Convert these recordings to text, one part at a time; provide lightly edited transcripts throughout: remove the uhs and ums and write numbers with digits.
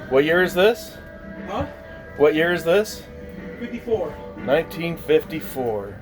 What year is this? Huh? What year is this? 54. 1954.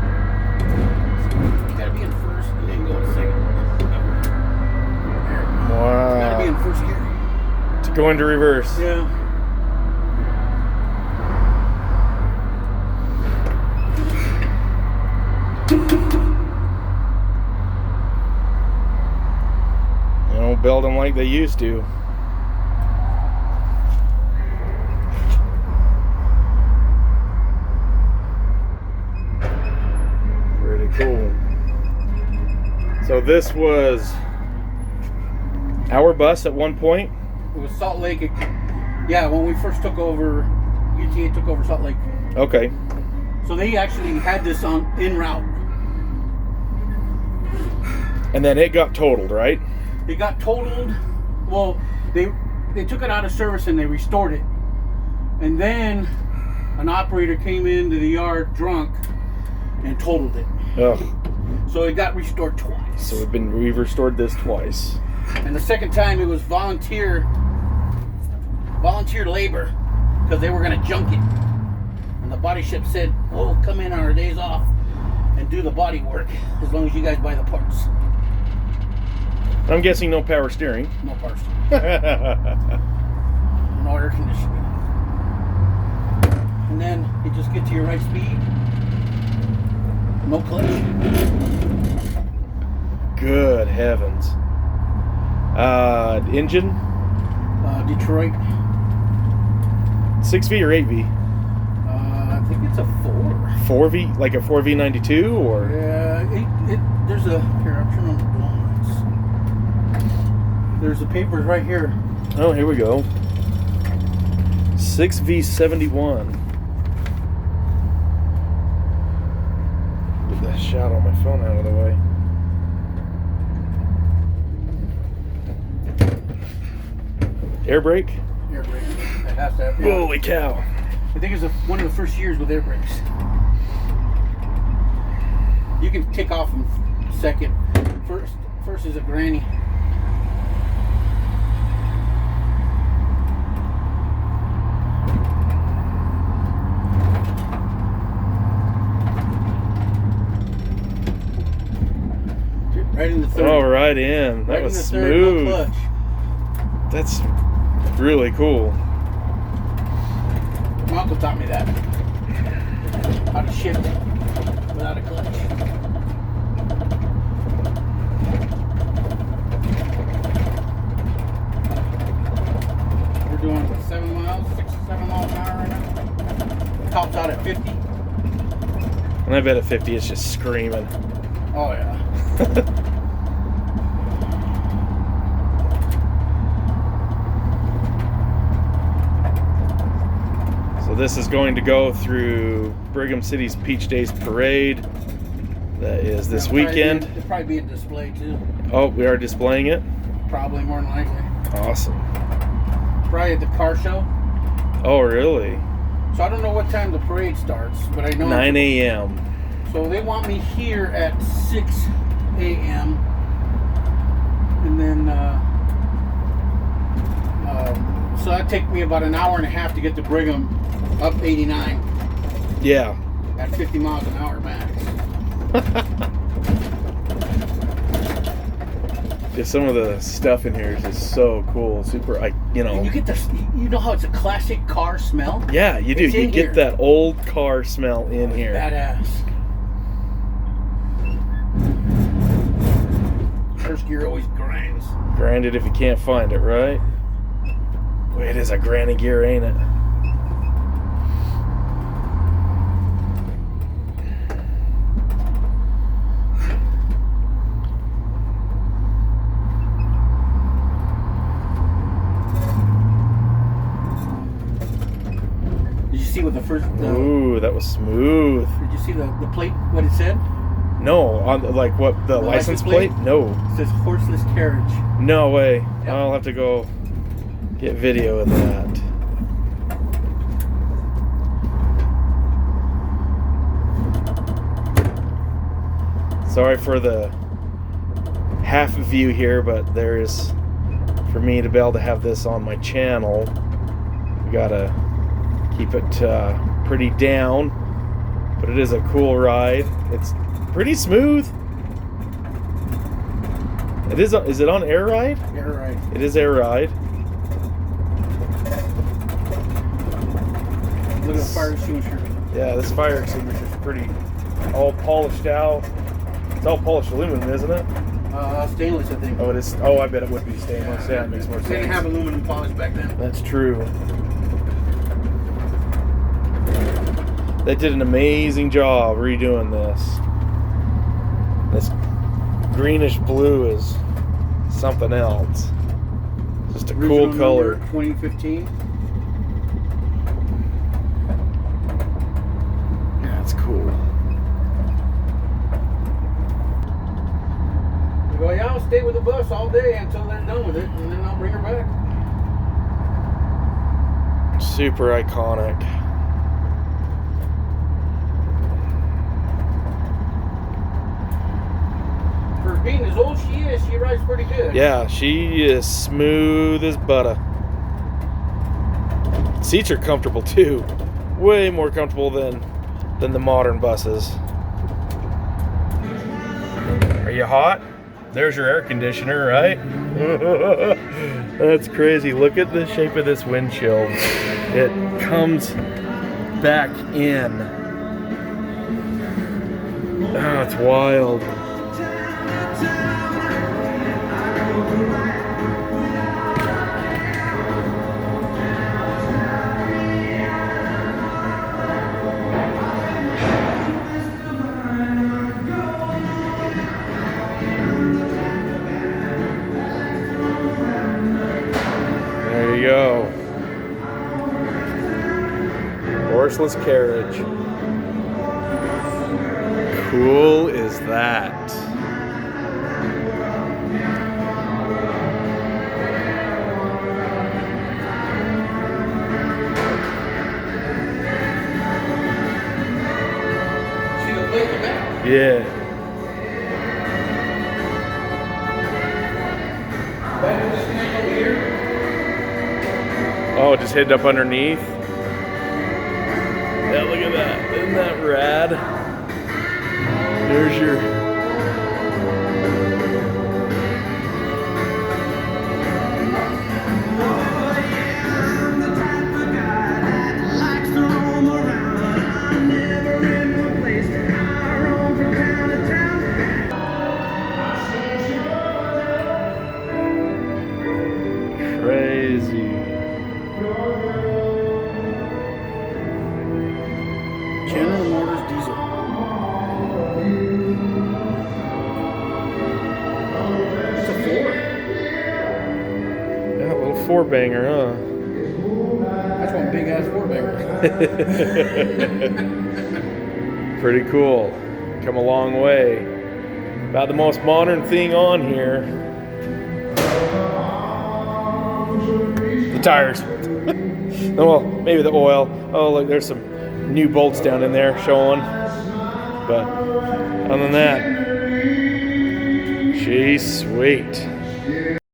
You gotta be in first and then go to second. You gotta be Wow. in first gear. To go into reverse. Yeah. They don't build them like they used to. Pretty cool. So this was our bus at one point. It was Salt Lake. Yeah, when we first took over, UTA took over Salt Lake. Okay. So they actually had this on en route. And then it got totaled, right? It got totaled. Well, they took it out of service and they restored it. And then an operator came into the yard drunk and totaled it. Oh. So it got restored twice. So we've restored this twice. And the second time it was volunteer labor because they were going to junk it. And the body shop said, "We'll come in on our days off and do the body work as long as you guys buy the parts." I'm guessing no power steering. No parts. No air conditioning. And then you just get to your right speed. No clutch. Good heavens. Engine? Detroit. 6V or 8V? I think it's a 4. 4V? Like a 4V92 or? Yeah, there's a, here, I'll turn on the blown lights. There's the papers right here. Oh, here we go. 6V71. Get that shot on my phone out of the way. Air brake? Air brake. It has to have. Holy cow. I think it's one of the first years with air brakes. You can kick off in second. First is a granny. Right in the third. Oh, right in. That Right was in the third, no smooth. clutch. That's really cool. My uncle taught me that. How to shift without a clutch. We're doing 6 or 7 miles an hour right now. Tops out at 50. And I bet at 50 it's just screaming. Oh yeah. So this is going to go through Brigham City's Peach Days Parade. That is this weekend. It'll probably be a display too. Oh, we are displaying it? Probably more than likely. Awesome. Probably at the car show. Oh, really? So I don't know what time the parade starts, but I know 9 a.m. So they want me here at 6 a.m. And then, so that'd take me about an hour and a half to get to Brigham up 89 Yeah. at 50 miles an hour max. Just some of the stuff in here is just so cool. Super, And you get this, you know how it's a classic car smell? Yeah, you do. It's You in get here. that old car smell in here. Badass. First gear always grinds. Grind it if you can't find it, right? Boy, it is a granny gear, ain't it? Did you see what the first? Ooh, that was smooth. Did you see the plate? What it said? No, on like what the license plate? No, It says horseless carriage. no way. Yep. I'll have to go get video of that. Sorry for the half view here, but there's for me to be able to have this on my channel, we gotta keep it pretty down. But it is a cool ride. It's pretty smooth. It is. Is it on Air Ride? Yeah, right. It is Air Ride. Look at the fire extinguisher. Yeah, this fire extinguisher is pretty all polished out. It's all polished aluminum, isn't it? Stainless, I think. Oh, it is. Oh, I bet it would be stainless. Yeah, it makes more They didn't sense. have aluminum polish back then. That's true. They did an amazing job redoing this. This greenish blue is something else. Just a cool Original color. number, 2015. Yeah, it's cool. We go, yeah, I'll stay with the bus all day until they're done with it, and then I'll bring her back. Super iconic. For being as old as she is, she rides pretty good. Yeah, she is smooth as butter. Seats are comfortable too. Way more comfortable than the modern buses. Are you hot? There's your air conditioner, right? That's crazy. Look at the shape of this windshield. It comes back in. Oh, it's wild. There you go. Horseless carriage. Cool is that? See the plate in the back? Yeah. Back to this thing over here. Oh, just hid up underneath. Yeah, look at that. Isn't that rad? There's your. Crazy. General Motors diesel. It's a Ford. Yeah, a little four banger, huh? That's one big ass Ford banger. Pretty cool. Come a long way. About the most modern thing on here. The tires. Oh, well, maybe the oil. Oh, look, there's some new bolts down in there showing. But other than that, she's sweet.